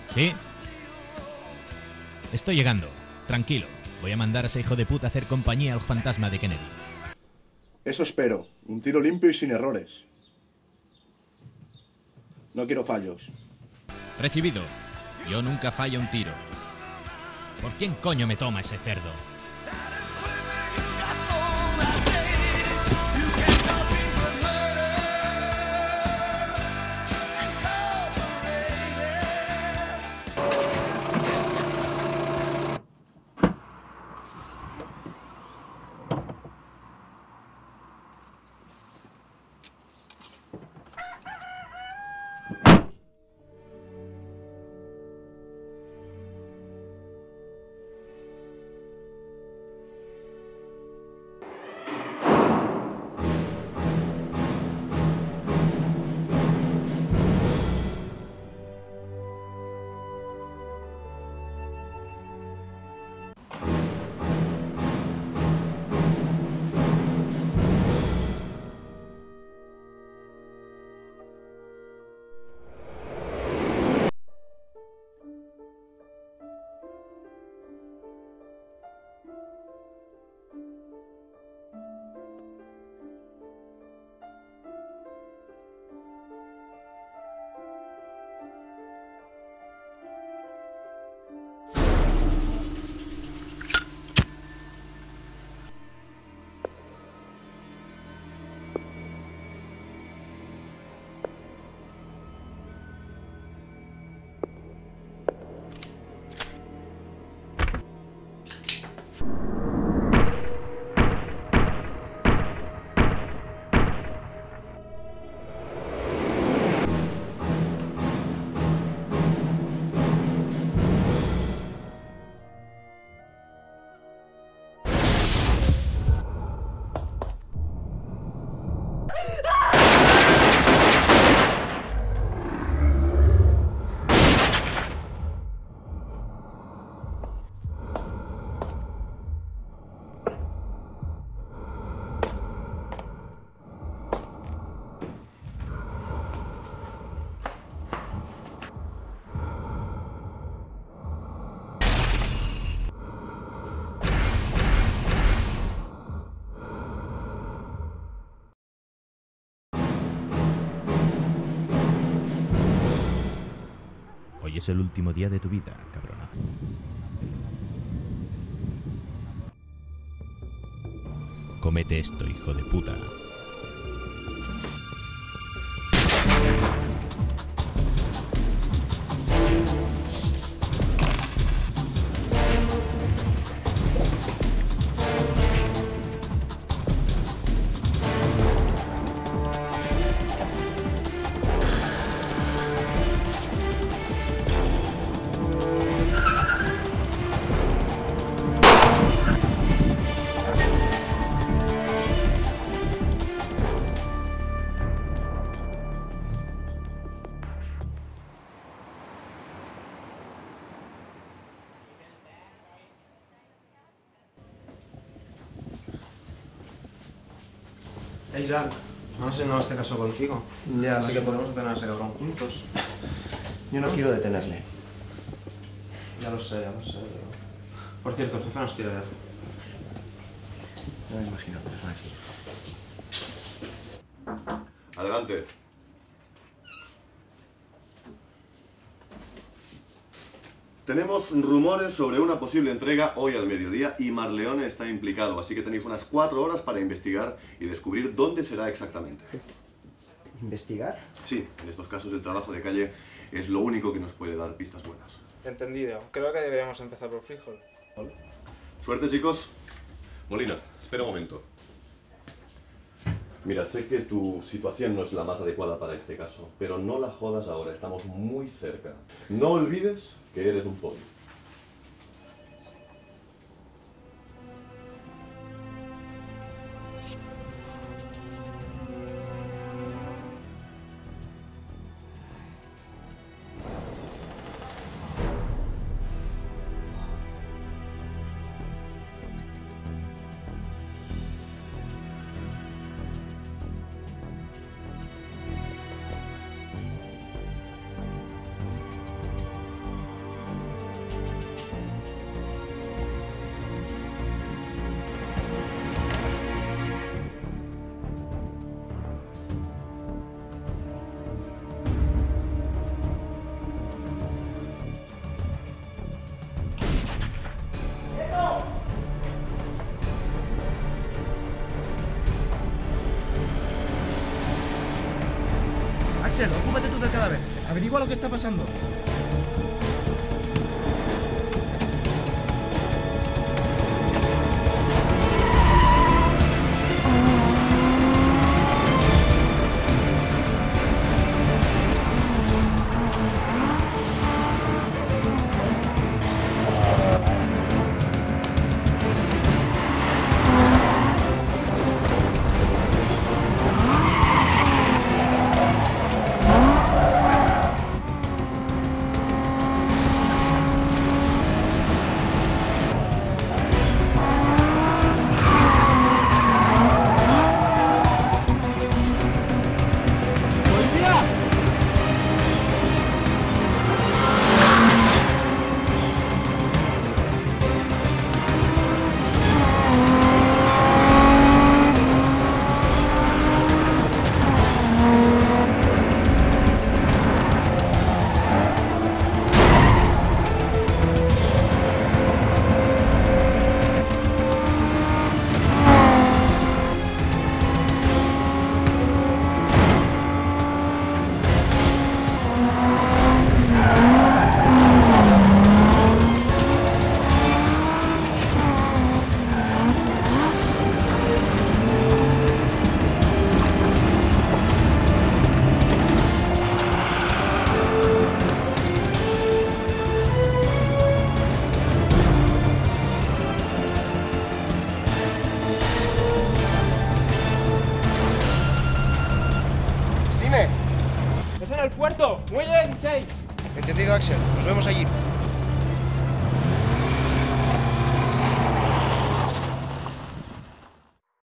¿Sí? Estoy llegando. Tranquilo. Voy a mandar a ese hijo de puta a hacer compañía al fantasma de Kennedy. Eso espero. Un tiro limpio y sin errores. No quiero fallos. Recibido. Yo nunca fallo un tiro. ¿Por quién coño me toma ese cerdo? Hoy es el último día de tu vida, cabronazo. Comete esto, hijo de puta. Hey Jack, no sé, no, este caso contigo. Ya, Así que podemos detener a ese cabrón juntos. Yo no quiero detenerle. Ya lo sé, ya lo sé. Por cierto, el jefe nos quiere ver. No me imagino, pero no. Adelante. Tenemos rumores sobre una posible entrega hoy al mediodía y Marleone está implicado, así que tenéis unas 4 horas para investigar y descubrir dónde será exactamente. ¿Investigar? Sí, en estos casos el trabajo de calle es lo único que nos puede dar pistas buenas. Entendido. Creo que deberíamos empezar por frijol. Suerte, chicos. Molina, espera un momento. Mira, sé que tu situación no es la más adecuada para este caso, pero no la jodas ahora, estamos muy cerca. No olvides que eres un poli. Axel, ocúpate tú del cadáver. Averigua lo que está pasando. ¡Es en el puerto! ¡Muelle 16! Entendido, Axel. Nos vemos allí.